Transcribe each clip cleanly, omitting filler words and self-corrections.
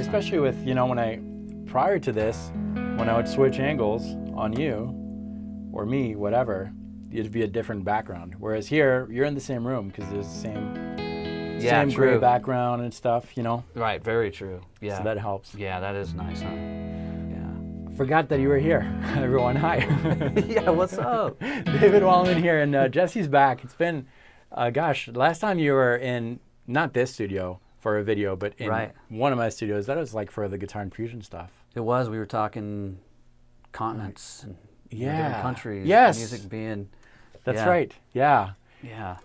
especially with, you know, prior to this, when I would switch angles on you or me, whatever, it'd be a different background. Whereas here, you're in the same room because there's the same gray background and stuff, you know? Right, very true. Yeah. So that helps. Yeah, that is nice, huh? Yeah. Forgot that you were here. Everyone, hi. Yeah, what's up? David Wallman here, and Jesse's back. It's been, gosh, last time you were in, not this studio for a video, but in one of my studios. That was like for the Guitar and Fusion stuff. It was. We were talking continents and different countries. Yes. Music being... That's right. Yeah. Yeah.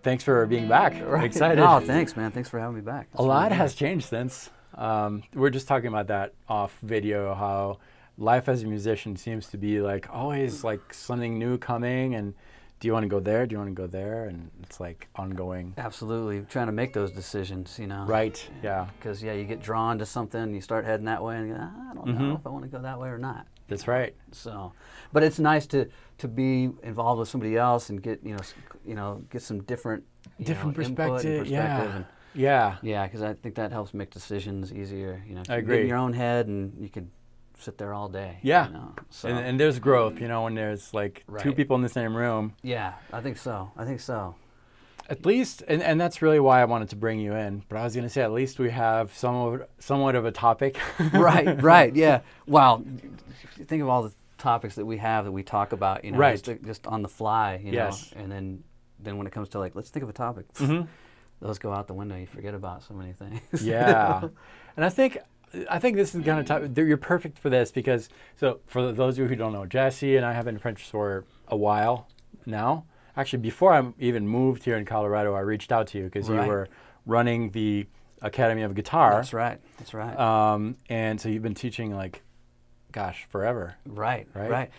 Thanks for being back. Right. Excited. Oh, thanks, man. Thanks for having me back. A lot has changed since. We're just talking about that off video, how life as a musician seems to be like always like something new coming, and do you want to go there? Do you want to go there? And it's like ongoing. Absolutely. Trying to make those decisions, you know. Right, yeah. Because, you get drawn to something, you start heading that way, and you go, I don't know if I want to go that way or not. That's right. So, but it's nice to be involved with somebody else and get, get some different perspective. And Yeah. Yeah, because I think that helps make decisions easier. You know, I you agree. get in your own head, and you could sit there all day. Yeah. You know? So, and there's growth, when there's like two people in the same room. Yeah, I think so. At least, and that's really why I wanted to bring you in. But I was going to say, at least we have somewhat of a topic. Right, yeah. Wow, think of all the topics that we have that we talk about, just on the fly, Yes. And then when it comes to like, let's think of a topic, those go out the window. You forget about so many things. Yeah, and I think this is kind of tough. You're perfect for this because, so for those of you who don't know, Jesse and I have been friends for a while now. Actually, before I even moved here in Colorado, I reached out to you because you were running the Academy of Guitar. That's right. And so you've been teaching forever. Right.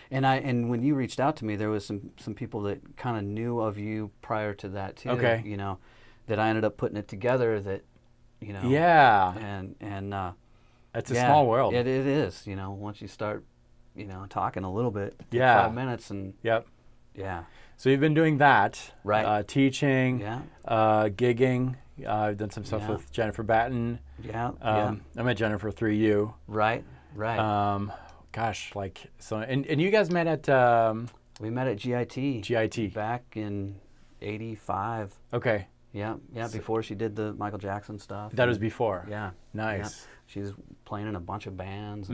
And when you reached out to me, there was some people that kind of knew of you prior to that too. Okay. That I ended up putting it together. That, Yeah. And it's a small world. It is. Once you start, talking a little bit. 5 minutes and. Yep. Yeah. So you've been doing that, teaching, Yeah. Gigging. I've done some stuff with Jennifer Batten. Yeah. I met Jennifer through you. Right. And you guys met at we met at GIT. GIT back in '85. Okay. Yeah. Before she did the Michael Jackson stuff. That was before. Yeah. Nice. Yeah. She was playing in a bunch of bands.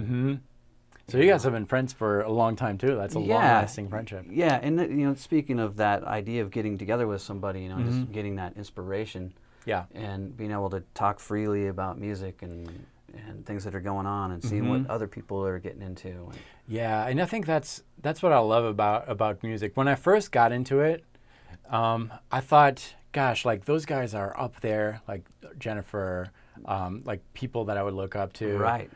So you guys have been friends for a long time too. That's a long-lasting friendship. Yeah, and speaking of that idea of getting together with somebody, just getting that inspiration. Yeah. And being able to talk freely about music and things that are going on and seeing what other people are getting into. Yeah, and I think that's what I love about music. When I first got into it, I thought, gosh, like those guys are up there, like Jennifer, like people that I would look up to. Right.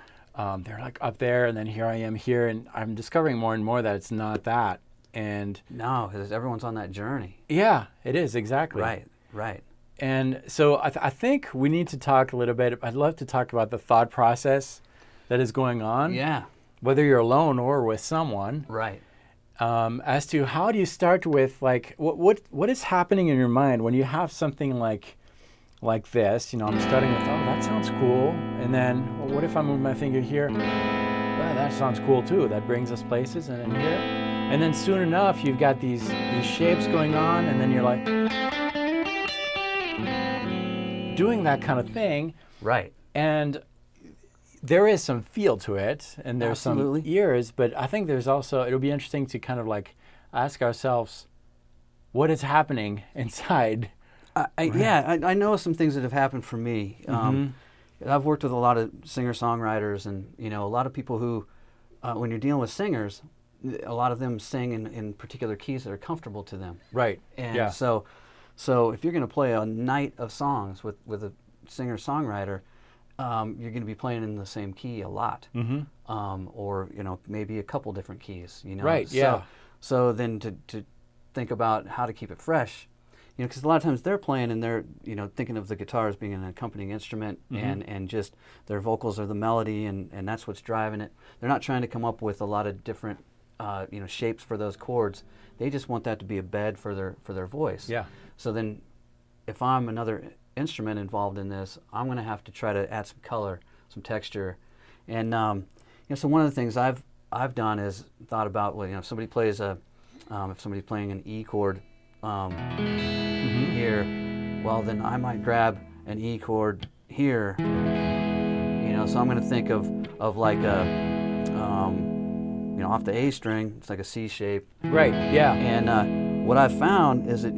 They're like up there, and then here I am here, and I'm discovering more and more that it's not that. And no, because everyone's on that journey. Yeah, it is, exactly. Right. And so I think we need to talk a little bit. I'd love to talk about the thought process that is going on. Yeah. Whether you're alone or with someone. Right. As to how do you start with like what is happening in your mind when you have something like this, I'm starting with, oh, that sounds cool. And then, well, what if I move my finger here? Well, that sounds cool too. That brings us places, and then here. And then soon enough, you've got these shapes going on, and then you're like doing that kind of thing. Right. And there is some feel to it, and there's some ears, but I think there's also, it'll be interesting to kind of like ask ourselves, what is happening inside? I know some things that have happened for me. I've worked with a lot of singer-songwriters, and a lot of people who, when you're dealing with singers, a lot of them sing in particular keys that are comfortable to them. Right. And so if you're going to play a night of songs with a singer-songwriter, you're going to be playing in the same key a lot, or maybe a couple different keys. Right. Yeah. So then to think about how to keep it fresh. Because a lot of times they're playing and they're, thinking of the guitar as being an accompanying instrument, and just their vocals are the melody, and that's what's driving it. They're not trying to come up with a lot of different, shapes for those chords. They just want that to be a bed for their voice. Yeah. So then, if I'm another instrument involved in this, I'm going to have to try to add some color some texture. And so one of the things I've done is thought about, well, if somebody plays if somebody's playing an E chord here, well, then I might grab an E chord here. So I'm going to think of like a off the A string, it's like a C shape. Right. Yeah. And what I've found is that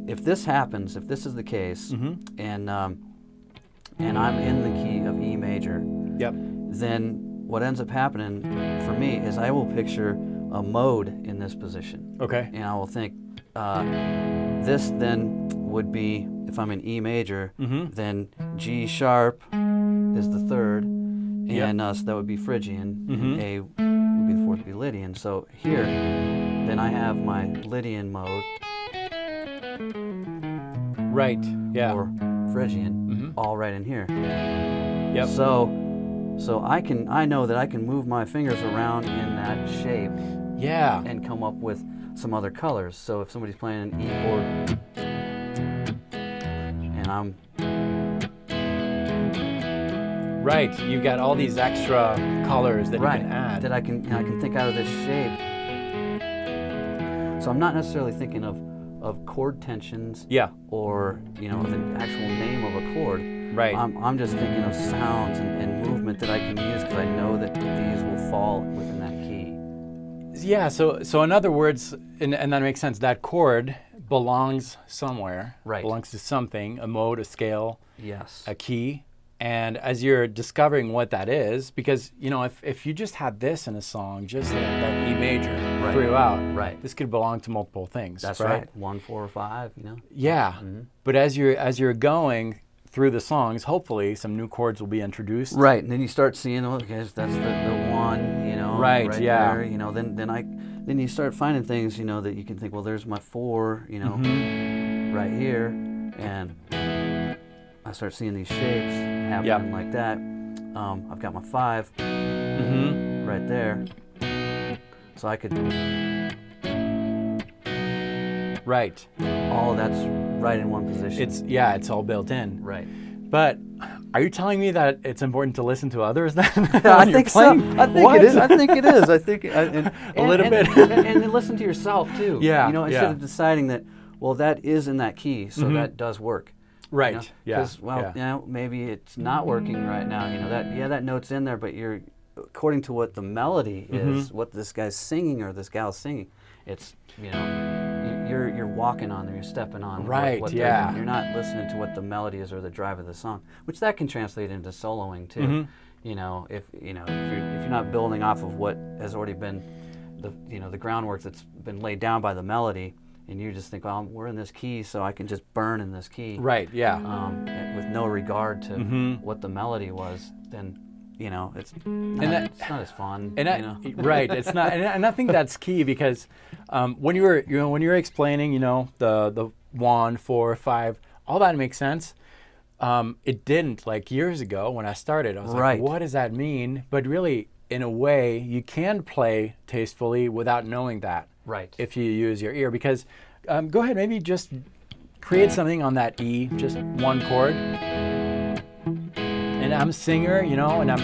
if this happens, if this is the case, and I'm in the key of E major, Yep. then what ends up happening for me is I will picture a mode in this position. Okay. And I will think this then would be, if I'm in E major, then G sharp is the third, and so that would be Phrygian. A would be the fourth, would be Lydian. So here, then I have my Lydian mode, Right. Yeah. or Phrygian, all right in here. Yep. So I know that I can move my fingers around in that shape Yeah. and come up with some other colors. So if somebody's playing an E chord and I'm Right. You got all these extra colors that you can add. that I can think out of this shape. So I'm not necessarily thinking of chord tensions, Yeah. or the actual name of a chord. Right. I'm just thinking of sounds and movement that I can use because I know that these will fall within that key. Yeah. So in other words, and that makes sense. That chord belongs somewhere. Right. Belongs to something, a mode, a scale, Yes. a key. And as you're discovering what that is, because if you just had this in a song, just that E major throughout, Right. this could belong to multiple things. That's right. 1, 4, or 5. Yeah. But as you're going through the songs, hopefully some new chords will be introduced. Right, and then you start seeing, okay, that's the one, Right, yeah. there, then you start finding things, that you can think, well, there's my 4, right here, and I start seeing these shapes happening like that. I've got my 5 right there, so I could. Right. All that's right in one position. It's all built in. Right. But are you telling me that it's important to listen to others then? I think so. I think it is. I think it is. I think a little bit. and then listen to yourself too. Yeah. Instead of deciding that, well, that is in that key, so that does work. Right. Yeah. Because maybe it's not working right now. That note's in there, but you're according to what the melody is, what this guy's singing or this gal's singing. It's you're walking on them, you're stepping on right. what Yeah. doing. You're not listening to what the melody is or the drive of the song, which that can translate into soloing too. If you're not building off of what has already been the groundwork that's been laid down by the melody, and you just think, well, we're in this key, so I can just burn in this key. Right. Yeah. With no regard to what the melody was, then it's not as fun. Right. It's not, and I think that's key because when you were explaining, the 1, 4, 5, all that makes sense. It didn't years ago when I started. I was like, what does that mean? But really, in a way, you can play tastefully without knowing that. Right. If you use your ear, because go ahead, maybe just create something on that E, just one chord. And I'm a singer, and I'm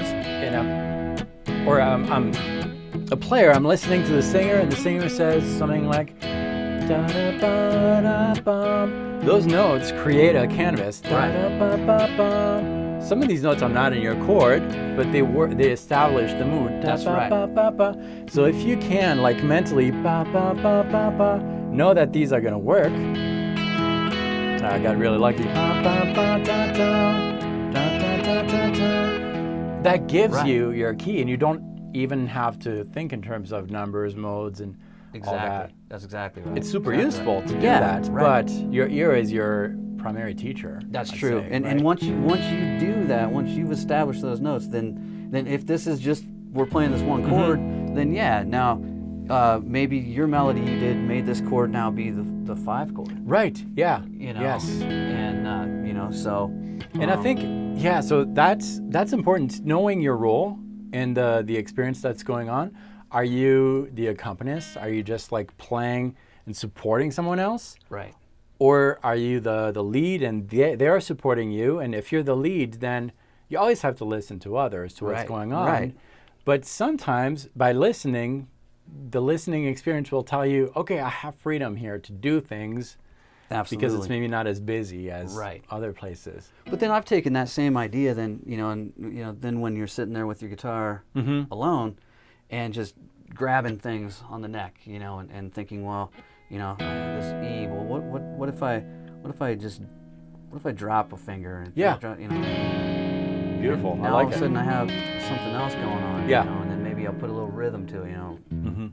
a player. I'm listening to the singer, and the singer says something like da da ba da bum. Those notes create a canvas. Da da ba ba bum. Some of these notes are not in your chord, but they establish the mood. Da, That's ba, right. Ba, ba, ba. So if you can mentally ba ba ba ba ba, know that these are gonna work. I got really lucky. Ba, ba, ba, da, da. That gives you your key, and you don't even have to think in terms of numbers, modes, and all that. That's exactly right. It's super useful to do Yeah, that, right. but your ear is your primary teacher. That's I'd true. say, And right? once you do that, once you've established those notes, then if this is just we're playing this one chord, then now maybe your melody you did made this chord now be the 5 chord. Right. Yeah. Yes. And so. And I think so that's important. Knowing your role and the experience that's going on. Are you the accompanist? Are you just playing and supporting someone else? Right. Or are you the lead and they are supporting you? And if you're the lead, then you always have to listen to others, to what's Right, going on. right. But sometimes by listening, the listening experience will tell you, okay, I have freedom here to do things Absolutely. because it's maybe not as busy as Right. other places. But then I've taken that same idea, then then when you're sitting there with your guitar alone, and just grabbing things on the neck, and thinking, well, this E. Well, what if I drop a finger and Yeah. Beautiful. And I now like all of a it. sudden I have something else going on. Yeah. And then maybe I'll put a little rhythm to it. Mhm.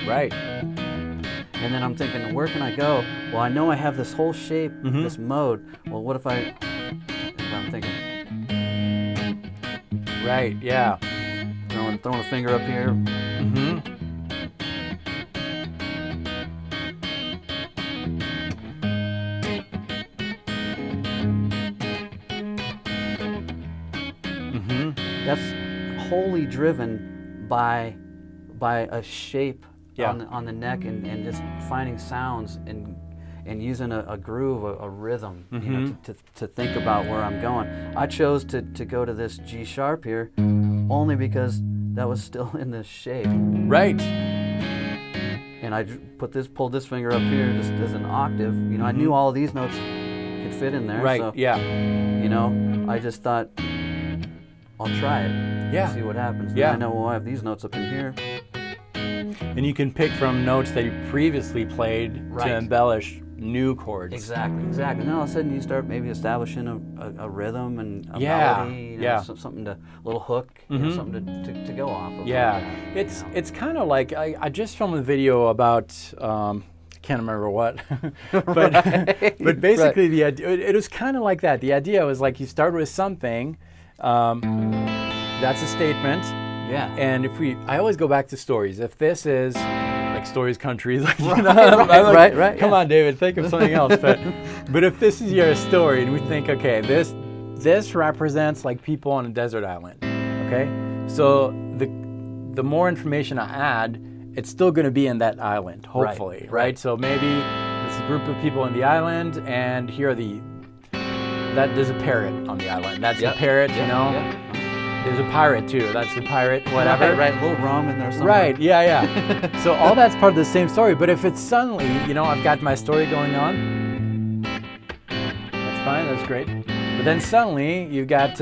Right. And then I'm thinking, where can I go? Well, I know I have this whole shape, this mode. Well, what if I'm thinking, Right. Yeah. throwing a finger up here? Mm-hmm. Mm-hmm. That's wholly driven by a shape Yeah. on the neck and just finding sounds and using a groove, a rhythm, to think about where I'm going. I chose to go to this G sharp here only because that was still in this shape. Right. And I pulled this finger up here just as an octave. I knew all of these notes could fit in there. Right. So, Yeah. I just thought, I'll try it. Yeah. See what happens. Yeah. Then I know, well, I have these notes up in here. And you can pick from notes that you previously played Right. to embellish new chords. Exactly. And then all of a sudden you start maybe establishing a rhythm and a Yeah, melody, yeah. something a little hook, something to go off of. Yeah. Like that, It's kind of like I just filmed a video about can't remember what, but but basically the idea it was kind of like that. The idea was like you start with something, that's a statement. Yeah. And I always go back to stories. If this is like stories, countries, like, Right, I'm like, right, come yeah. on, David, think of something else. But if this is your story, and we think, okay, this represents like people on a desert island, okay? So the more information I add, it's still going to be in that island, hopefully, right? So maybe it's a group of people in the island, and here are there's a parrot on the island. That's the parrot, Yeah. There's a pirate too. That's the pirate, whatever. Right. A little rum in there somewhere. Right, yeah. So all that's part of the same story. But if it's suddenly, I've got my story going on, that's fine, that's great. But then suddenly you've got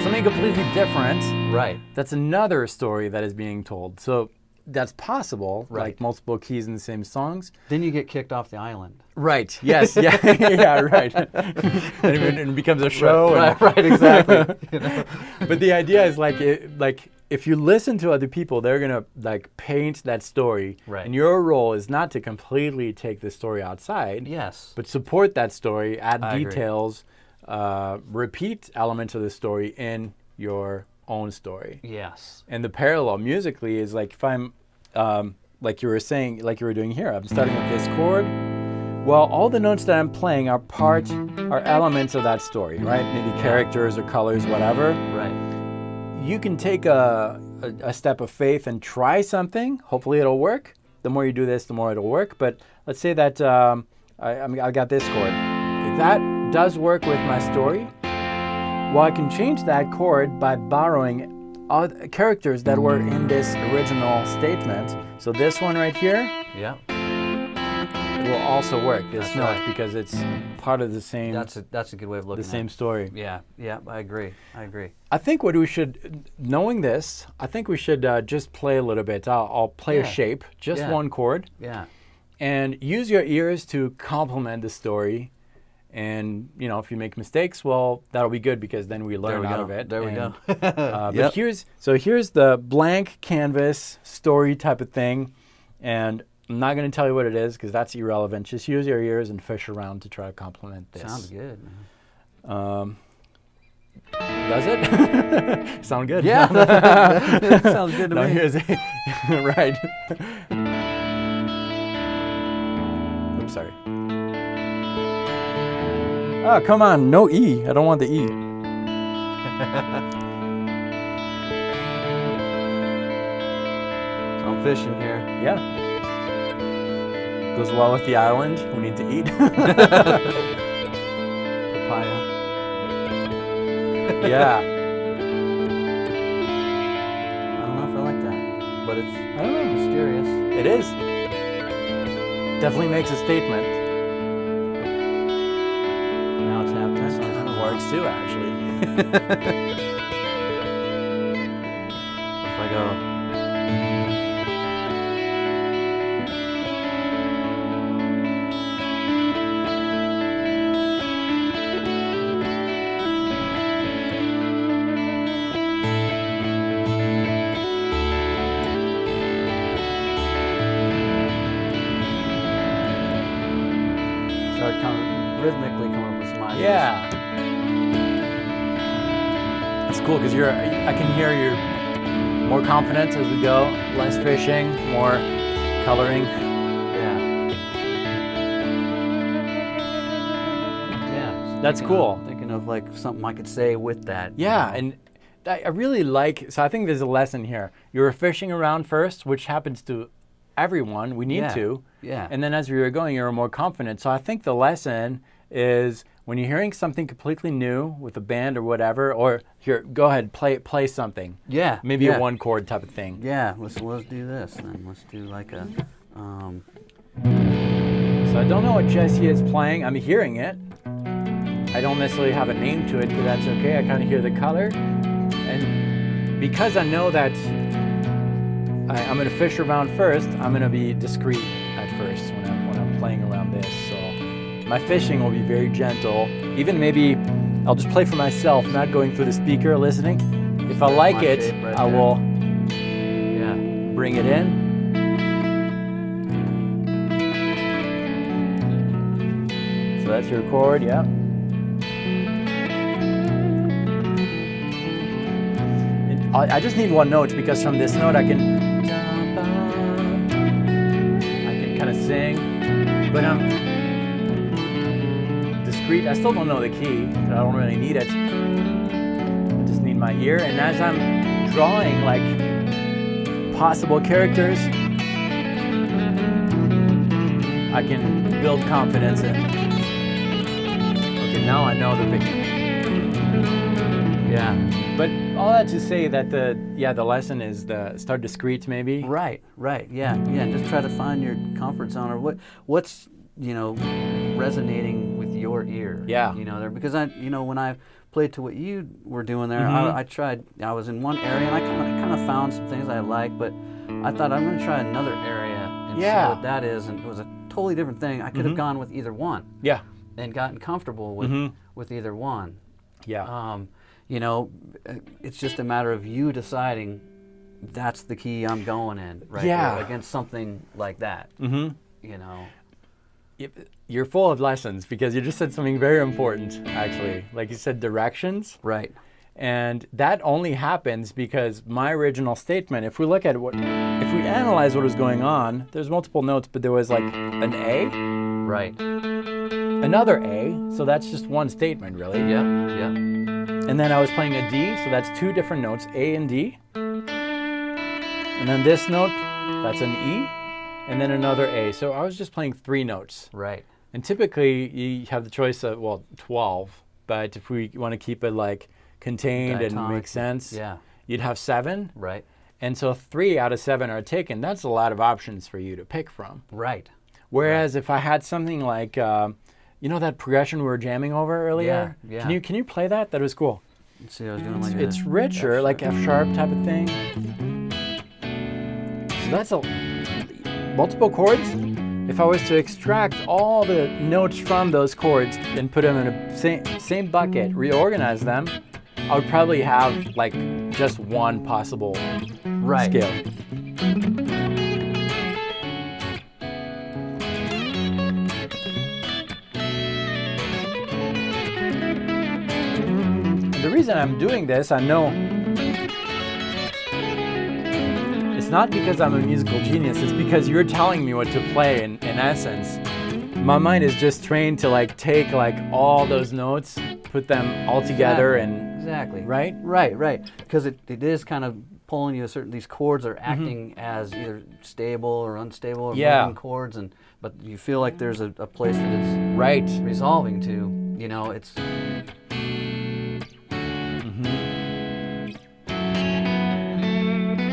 something completely different. Right. That's another story that is being told. So that's possible, like multiple keys in the same songs. Then you get kicked off the island. Right. Yes. Yeah. Yeah. Right. And it becomes a show. Right. Exactly. But the idea is like if you listen to other people, they're gonna like paint that story. Right. And your role is not to completely take the story outside. Yes. But support that story, add I agree. details, repeat elements of the story in your own story. Yes. And the parallel musically is like if I'm like you were saying, like you were doing here, I'm starting with this chord. Well, all the notes that I'm playing are elements of that story, right? Maybe characters or colors, whatever. Right. You can take a step of faith and try something. Hopefully it'll work. The more you do this, the more it'll work. But let's say that I got this chord. If that does work with my story, well, I can change that chord by borrowing characters that were in this original statement. So this one right here will also work. This note because it's part of the same. That's a good way of looking the at same story. Yeah. I agree. I think what we should, knowing this, I think we should just play a little bit. I'll play a shape, just one chord. Yeah. And use your ears to complement the story. And if you make mistakes, well, that'll be good because then we learn out of it. There we go. But here's the blank canvas story type of thing, and I'm not going to tell you what it is because that's irrelevant. Just use your ears and fish around to try to complement this. Sounds good. Does it? Sound good? Yeah, that sounds good to No, me. here's right. I'm sorry. Oh, come on, no E. I don't want the E. So I'm fishing here. Yeah. Goes well with the island. We need to eat. Papaya. Yeah. I don't know if I like that, but it's I don't know. mysterious. It is. Definitely makes a statement. Now it's happening. That kind of works too, actually. If I go. Start rhythmically coming up with some ideas. Yeah. It's cool because I can hear you're more confident as we go, less fishing, more coloring. Yeah. Yeah. That's cool. Thinking of like something I could say with that. Yeah, and I really like, so I think there's a lesson here. You're fishing around first, which happens to everyone. We need to. Yeah. And then as we were going, you're more confident. So I think the lesson is when you're hearing something completely new with a band or whatever, or here, go ahead, play something. Yeah. Maybe yeah. a one chord type of thing. Yeah. Let's do this then. Let's do like a. So I don't know what Jesse is playing. I'm hearing it. I don't necessarily have a name to it, but that's okay. I kind of hear the color. And because I know that I'm going to fish around first, I'm going to be discreet at first when I'm playing around this. So my fishing will be very gentle. Even maybe I'll just play for myself, not going through the speaker, listening. If I like it, right I there. will Yeah. bring it in. So that's your chord, yeah. And I just need one note because from this note I can kind of sing, but I'm discreet. I still don't know the key, but I don't really need it. I just need my ear, and as I'm drawing like possible characters, I can build confidence in. Okay, now I know the picture. Yeah. But all that to say that the lesson is start discreet maybe. Right. Yeah. And just try to find your comfort zone or what's resonating with your ear. Yeah. There because when I played to what you were doing there, Mhm. I tried. I was in one area and I kind of found some things I liked, but I thought I'm going to try another area and see what that is, and it was a totally different thing. I could have gone with either one. Yeah. And gotten comfortable with either one. Yeah. It's just a matter of you deciding that's the key I'm going in right Yeah. there against something like that. Mm-hmm. Yep. You're full of lessons because you just said something very important, actually. Like you said, directions. Right. And that only happens because my original statement, if we analyze what was going on, there's multiple notes, but there was like an A, Right. another A, so that's just one statement, really. Yeah. And then I was playing a D, so that's two different notes, A and D. And then this note, that's an E, and then another A. So I was just playing three notes. Right. And typically you have the choice of, 12, but if we want to keep it like contained and Diatonic. make sense, Yeah. you'd have 7. Right. And so 3 out of 7 are taken. That's a lot of options for you to pick from. Right. Whereas if I had something like, that progression we were jamming over earlier? Yeah. Can you play that? That was cool. Let's see, I was doing like It's richer, like F sharp type of thing. So that's multiple chords. If I was to extract all the notes from those chords and put them in a same bucket, reorganize them, I would probably have like just one possible scale. The reason I'm doing this, I know it's not because I'm a musical genius, it's because you're telling me what to play in essence. My mind is just trained to like take like all those notes, put them all together and exactly. Right? Right. Because it is kind of pulling you these chords are acting as either stable or unstable or moving chords, and but you feel like there's a place that it's Right. resolving to. You know, it's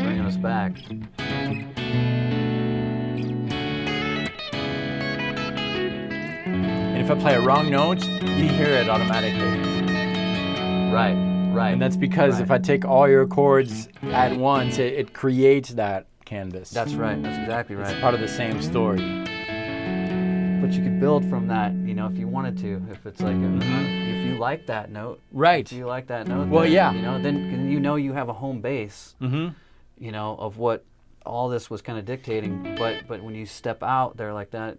bringing us back. And if I play a wrong note, you hear it automatically. Right. And that's because if I take all your chords at once, it creates that canvas. That's right. That's exactly right. It's part of the same story. But you could build from that, you know, if you wanted to. If it's like, if you like that note, Right. If you like that note, Well, then, yeah. you know, then you know you have a home base, Mm-hmm. you know, of what all this was kind of dictating. But when you step out there like that,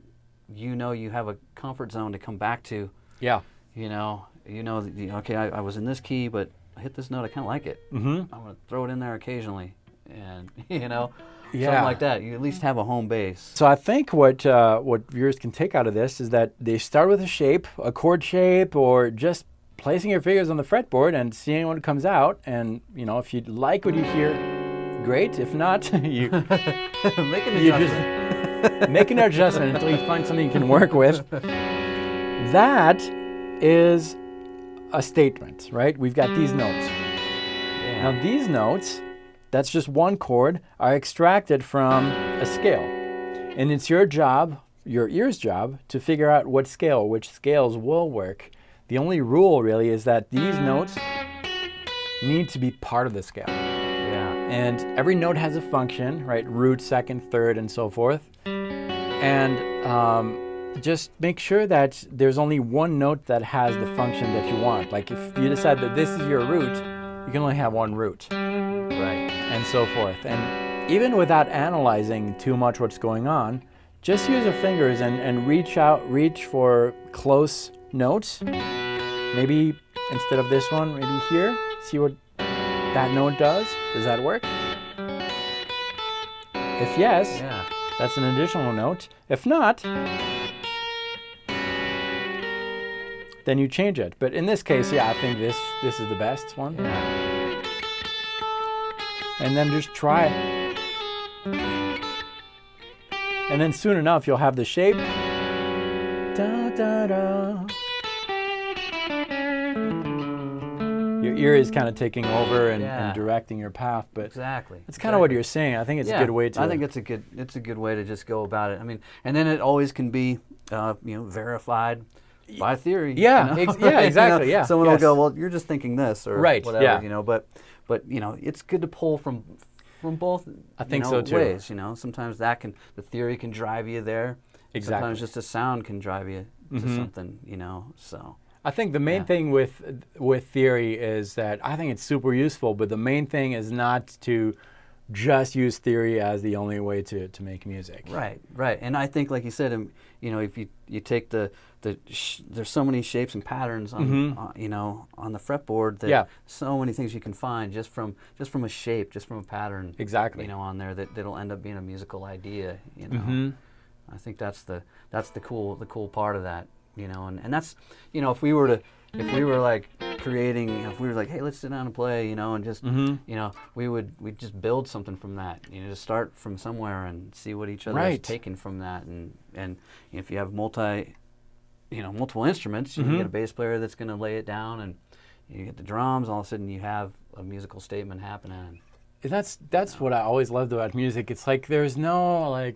you know, you have a comfort zone to come back to. Yeah. You know, okay, I was in this key, but I hit this note, I kind of like it. Mm-hmm. I'm gonna throw it in there occasionally, and you know. Yeah. Something like that. You at least have a home base. So I think what viewers can take out of this is that they start with a shape, a chord shape, or just placing your fingers on the fretboard and seeing what comes out. And you know, if you like what you hear, great. If not, you Make an you adjustment. just make an adjustment until you find something you can work with. That is a statement, right? We've got these notes. Yeah. Now these notes, that's just one chord, are extracted from a scale. And it's your job, your ear's job, to figure out what scale, which scales will work. The only rule really is that these notes need to be part of the scale. Yeah. And every note has a function, right? Root, second, third, and so forth. And just make sure that there's only one note that has the function that you want. Like if you decide that this is your root, you can only have one root. Right. And so forth. And even without analyzing too much what's going on, just use your fingers and reach for close notes. Maybe instead of this one, maybe here. See what that note does. Does that work? If yes, Yeah. that's an additional note. If not, then you change it. But in this case, yeah, I think this is the best one. Yeah. And then just try it. And then soon enough, you'll have the shape. Da, da, da. Your ear is kind of taking over and directing your path, but Exactly. that's kind of what you're saying. I think it's a good way to. I think it's a good way to just go about it. I mean, and then it always can be, verified by theory. Yeah, you know? yeah, exactly. Yeah. Someone Yes. will go, well, you're just thinking this, or Right, whatever, yeah. But it's good to pull from both. I think so, too. Ways. Sometimes the theory can drive you there. Exactly. Sometimes just a sound can drive you to something. So. I think the main thing with theory is that I think it's super useful, but the main thing is not to just use theory as the only way to make music. Right. And I think, like you said, if you take there's so many shapes and patterns on on the fretboard that so many things you can find just from a shape, just from a pattern. Exactly. On there that'll end up being a musical idea. I think that's the cool part of that. And that's if we were like creating, if we were like, hey, let's sit down and play, and just we'd just build something from that. Just start from somewhere and see what each other is taking from that. And if you have multiple instruments, you get a bass player that's going to lay it down, and you get the drums. All of a sudden, you have a musical statement happening. That's what I always loved about music. It's like there's no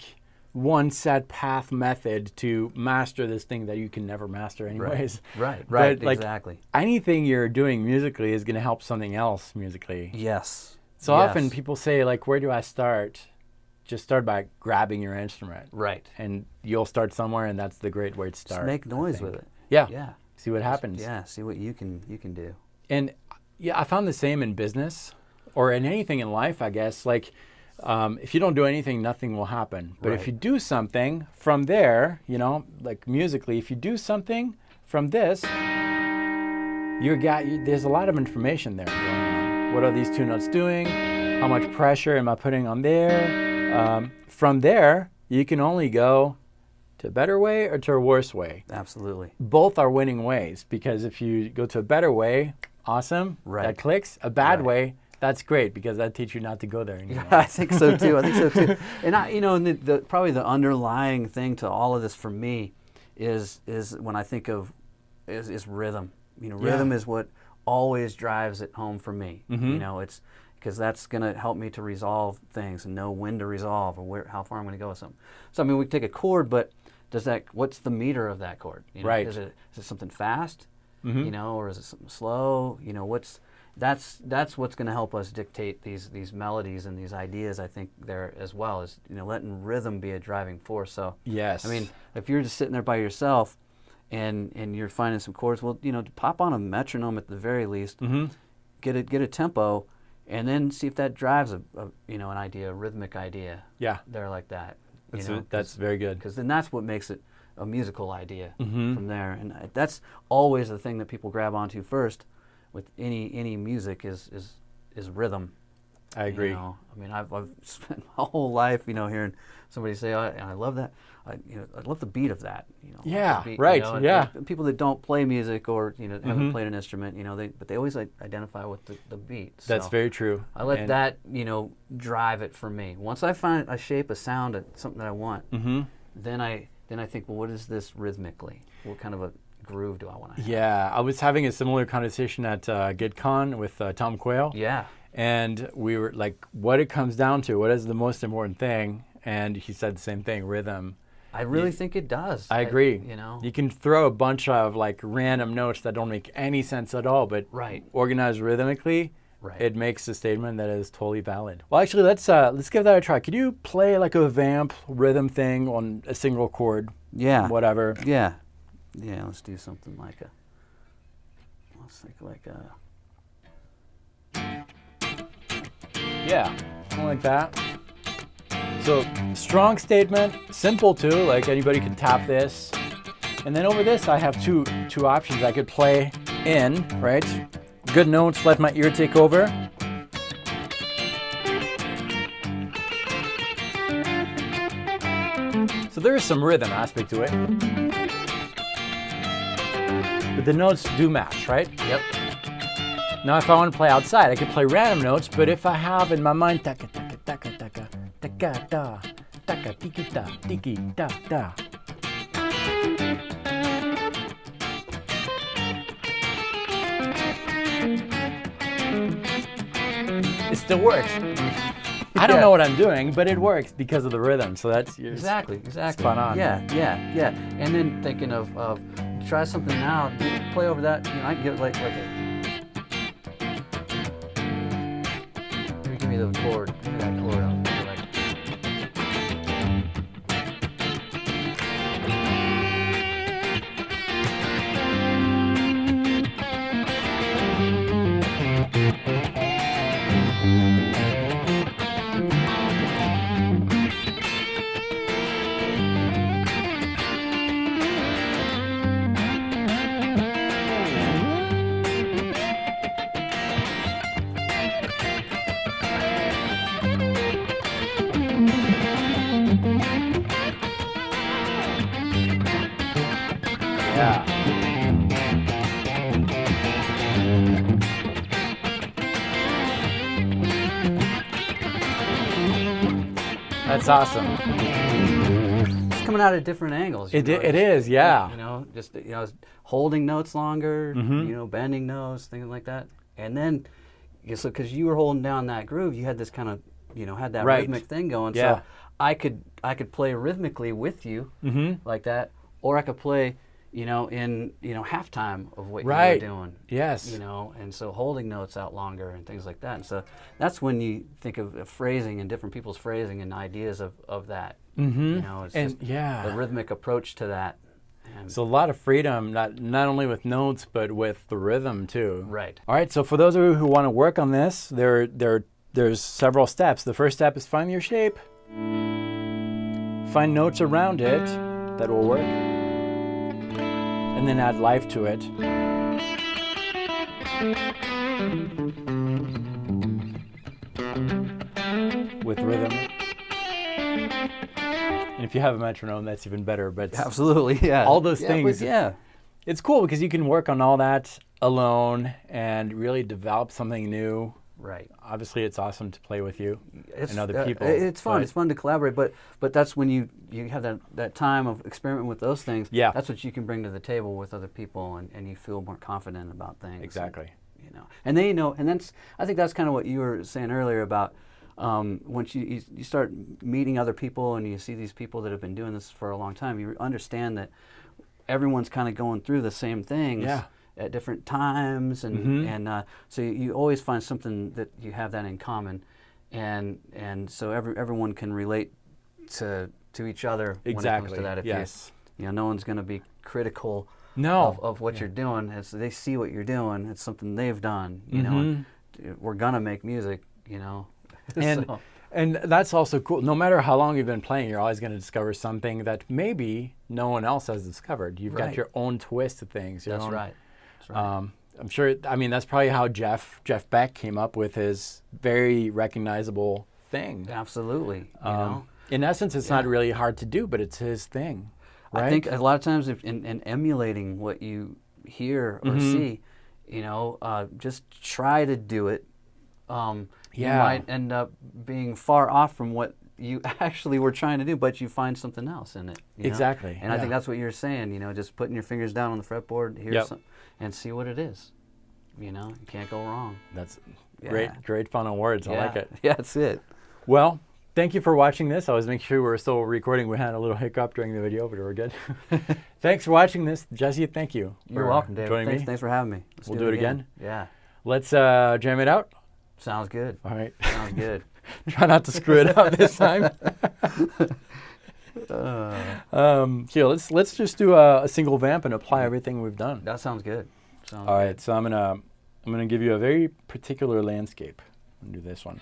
one set path method to master this thing that you can never master anyways. Right, But, exactly. Anything you're doing musically is going to help something else musically. Yes. So often people say, where do I start? Just start by grabbing your instrument. Right. And you'll start somewhere, and that's the great way to start. Just make noise with it. Yeah. Yeah. See what happens. Yeah, see what you can do. And I found the same in business or in anything in life, I guess. If you don't do anything, nothing will happen. But if you do something from there, musically, if you do something from this, there's a lot of information there going on. What are these two notes doing? How much pressure am I putting on there? From there, you can only go to a better way or to a worse way. Absolutely. Both are winning ways, because if you go to a better way, awesome, that clicks. A bad way, That's great because that teaches you not to go there anymore. I think so too. And and the probably the underlying thing to all of this for me is when I think of is rhythm. Rhythm is what always drives it home for me. It's because that's going to help me to resolve things and know when to resolve or how far I'm going to go with something. So we take a chord, but what's the meter of that chord? Right. Is it something fast? Or is it something slow? That's what's going to help us dictate these melodies and these ideas. I think there as well is letting rhythm be a driving force. So yes, if you're just sitting there by yourself and you're finding some chords, well, pop on a metronome at the very least, get a tempo, and then see if that drives an idea, a rhythmic idea. Yeah, there like that. That's very good. Because then that's what makes it a musical idea from there, and that's always the thing that people grab onto first with any music is rhythm. I agree. I've spent my whole life hearing somebody say, I love that. I love the beat of that. Yeah, beat, right. Yeah. And people that don't play music or haven't played an instrument, but they always identify with the beat. That's very true. I let that drive it for me. Once I find a shape, a sound, something that I want, then I think, well, what is this rhythmically? What kind of a groove do I want to have? Yeah, I was having a similar conversation at GitCon with Tom Quayle. Yeah. And we were like, what it comes down to, what is the most important thing? And he said the same thing, rhythm. I really think it does. I agree. You can throw a bunch of like random notes that don't make any sense at all, but organized rhythmically, it makes a statement that is totally valid. Well, actually, let's give that a try. Could you play like a vamp rhythm thing on a single chord? Yeah. Whatever. Yeah. Yeah. Let's do something like Yeah, something like that. So strong statement, simple too, like anybody can tap this. And then over this I have two options. I could play in, right? Good notes, let my ear take over. So there is some rhythm aspect to it. But the notes do match, right? Yep. Now if I want to play outside, I could play random notes, but if I have in my mind taka taka taka taka taka da taka tiki da da. It still works. I don't know what I'm doing, but it works because of the rhythm. So that's exactly spot on. Yeah. And then thinking of try something now, play over that. I can get like a. Give me the chord. Give me that chord. Yeah. That's awesome. It's coming out at different angles. It is, yeah. Just holding notes longer, bending notes, things like that. And then, because you were holding down that groove, you had this kind of, had that rhythmic thing going. Yeah. So I could play rhythmically with you like that, or I could play, in halftime of what you were doing. Yes. And so holding notes out longer and things like that. And so that's when you think of phrasing and different people's phrasing and ideas of that. It's just the rhythmic approach to that. And so a lot of freedom, not only with notes, but with the rhythm too. Right. All right, so for those of you who want to work on this, there's several steps. The first step is find your shape. Find notes around it that will work. And then add life to it. With rhythm. And if you have a metronome, that's even better. But absolutely, yeah. All those things. Yeah. It's cool because you can work on all that alone and really develop something new Right. Obviously, it's awesome to play with you and other people. It's fun. but- It's fun to collaborate, but that's when you have that time of experimenting with those things. Yeah. That's what you can bring to the table with other people, and you feel more confident about things. Exactly. And they know, and I think that's kind of what you were saying earlier about once you start meeting other people and you see these people that have been doing this for a long time, you understand that everyone's kind of going through the same things. Yeah. At different times, and so you always find something that you have that in common, and so everyone can relate to each other when it comes to that. If yes. no one's going to be critical of what you're doing. They see what you're doing. It's something they've done. And we're gonna make music. And So, and that's also cool. No matter how long you've been playing, you're always going to discover something that maybe no one else has discovered. You've got your own twist to things. That's right. That's right. I'm sure. I mean, that's probably how Jeff Beck came up with his very recognizable thing. Absolutely. In essence, it's not really hard to do, but it's his thing. Right? I think a lot of times, in emulating what you hear or see, just try to do it. You might end up being far off from what you actually were trying to do, but you find something else in it. Exactly. And I think that's what you're saying. Just putting your fingers down on the fretboard, and see what it is. You can't go wrong. That's great final words. I like it. Yeah, that's it. Well, thank you for watching this. I was making sure we were still recording. We had a little hiccup during the video, but we're good. Thanks for watching this. Jesse, thank you. You're welcome, David. Joining me. Thanks for having me. We'll do it again. Yeah. Let's jam it out. Sounds good. All right. Sounds good. Try not to screw it up this time. Here, let's just do a single vamp and apply everything we've done. That sounds good. All right, so I'm gonna give you a very particular landscape. I'm gonna do this one.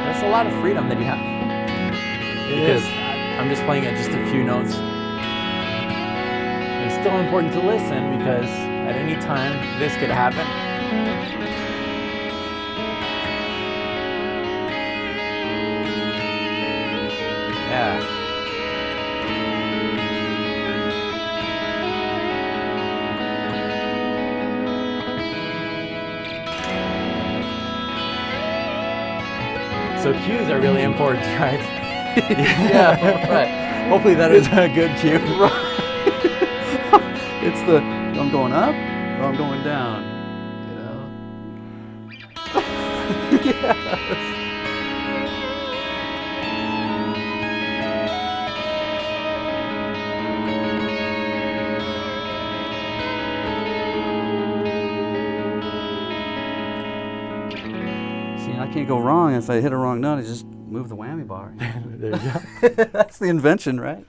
That's a lot of freedom that you have. Because I'm just playing at just a few notes. It's still important to listen because at any time this could happen. Yeah. So cues are really important, right? Yeah, right. Hopefully that is a good cue. It's I'm going up or I'm going down, Yes. See, I can't go wrong if I hit a wrong note. I just move the whammy bar. There you go. That's the invention, right?